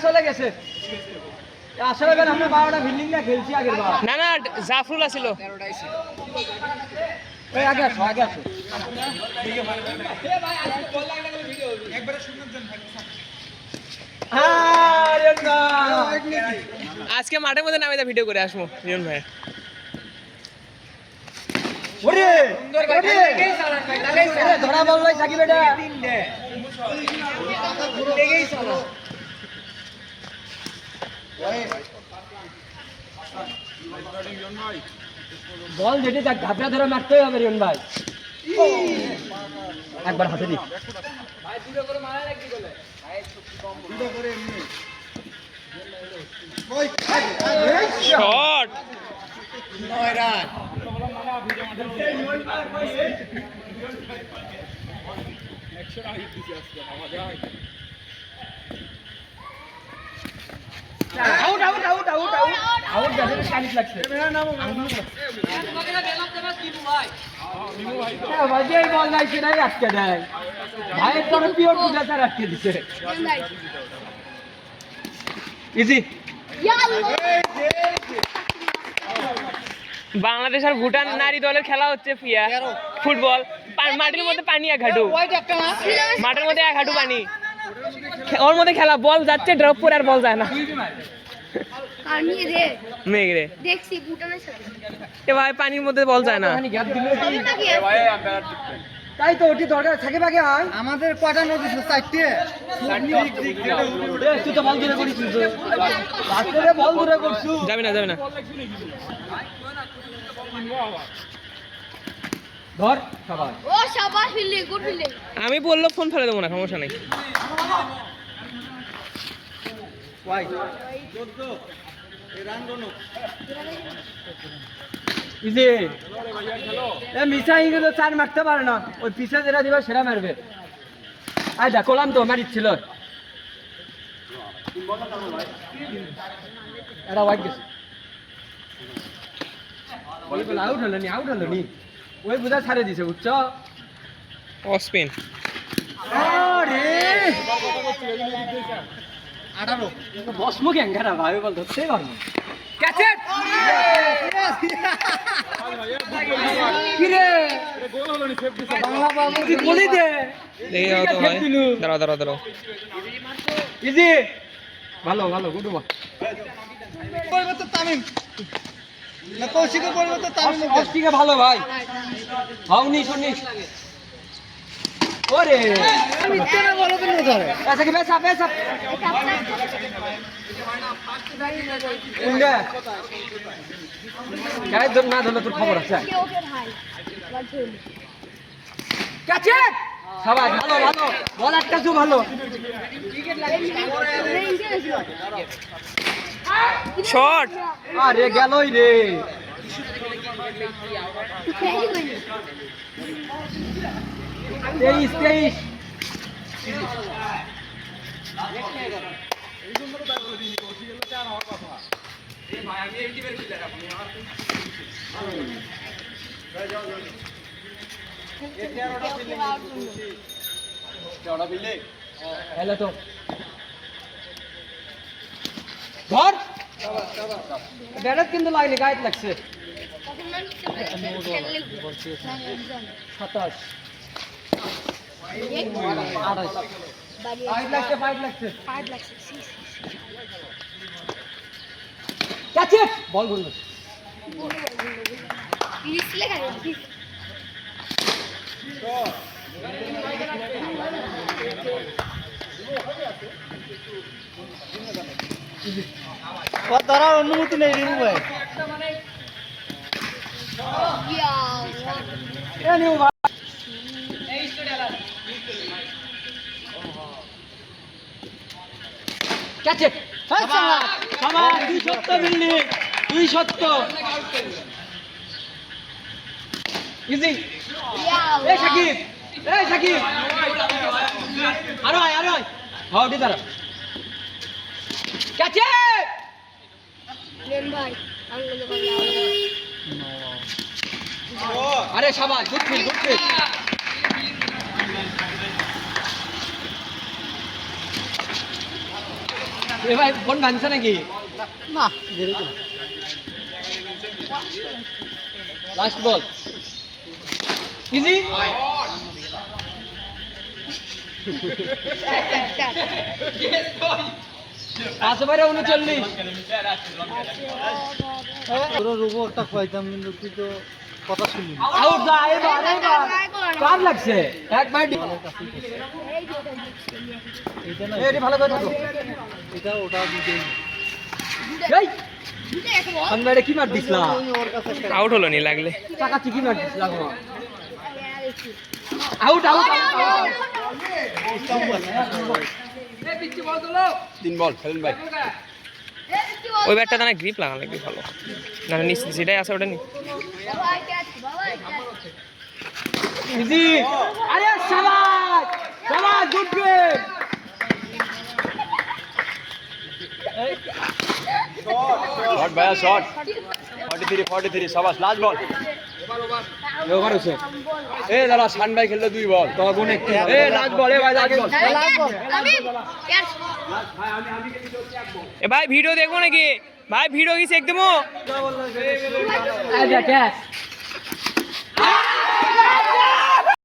চলে গেছে আসলে আমরা 12টা ফিল্ডিং না খেলছি আগের বার। না না জাফরুল আছিল এই আগে আসো আজকে মাঠের মধ্যে নামে ভিডিও করে আসবো রিয়ন ভাই। ধরা বল নাই সাকিব এটা বল যেটি ঘাবড়া ধরে মারতেই হবে রিয়ন ভাই। একবার হাতে the shot 9 run. Out out out out out out যাদের কানিক লাগছে ভাই যে বল নাই সেটাই আটকে দেয় ভাই তোর পিওর পুজাটা আটকে দিছে ইজি। বাংলাদেশ আর ভুটান নারী দলের খেলা হচ্ছে ফিয়া ফুটবল। মাটির মধ্যে পানি এক হাঁটু, মাঠের মধ্যে এক হাঁটু পানি, ওর মধ্যে খেলা। বল যাচ্ছে ড্রপ করে আর বল যায় না। মেঘরে দেখছি ভুটানের সাথে এ ভাই পানির মধ্যে বল যায় না। তাই তো ওটি দরকার থাকে বাকি হয় আমাদের কয়টা নদী চারটে তুই তো বল দূরে করিস বল দূরে করছু যাবে না ধর সবাই ও শাবাশ ফিল্ডিং গুড ফিল্ডিং আমি বললো ফোন ফেলে দেবো না, সমস্যা নেই। ইজি এ মিসাই গেল চার মারতে পারে না, ওই পিছে যেটা দিবা সেটা মারবে। আই দা কোলাম তো মারিছিল এটা ওয়াইড গেছে আউট হলো নি ওই বুঝা ছাড়ে দিছে বুঝছ। অস্পিন আরে 18 বসমু গ্যাঙ্গারা ভাই বল ধরতেই পারবো ক্যাচ কি রে গোল হলো নি সেভ দিছে বাংলা বাবু কি বলি দে দেখি দাও তো ভাই। দাঁড়াও ইজি ভালো গুড বল করবে তো তামিম না কৌশিক করবে তো তামিম কৌশিক ভালো ভাই হাউনি শুনি ওরে আমি তেরা বলো কেন ধরে আচ্ছা কি বেসা ইন্ডিয়া গায় দম না ধরলে তোর খবর আছে কাছে সবাই ভালো বল একটা জু ভালো শট। আরে গেলই রে তেইশ হ্যালো তো ধর ব্যাট কিন্তু লাগলে গায়ে লাগছে 27 বল বল ধরার অনুমতি নেই রিমু ভাই ক্যাচ দুই সত্য বিল্ডিং ইজি সাকিব আরো হাউডি দাঁড়া ক্যাচ আরে শাবাশ গুড ফিল এ ভাই ফোন ভাঙছে নাকি না লাস্ট বল ইজি পাঁচশো বাইরে 39 তোর রোবটটা কইতাম কিন্তু তুই তো কথা শুনলি না। আউট যা এবার কার লাগছে এক মাইট এটা না এটা ভালো করে ধরো এটা ওটা দিতে এই আনবারে কি মার দিছলা ওর কাছে একটা আউট হলো নি লাগলে টাকা কি মার দিছলা গো আউট আউট এ পিচ্চি বল দলো 3 বল খেলেন ভাই ওই ব্যাটটা তো না গ্রিপ লাগা লাগবে ভালো না নিচে সেটাই আছে ওটা নি ইজি আরে শাবাশ শাবাশ গুড গেম শট ভাইয়া শট 43 সাবাস লাস্ট বল ওভার হইছে এ দাদা শান ভাই খেললো 2 বল তো গুণ একটু এ লাস্ট বল এ ভাই লাস্ট বল এ ভাই ভিডিও দেখবো নাকি ভাই ভিডিও কি চেক দেবো এই দেখ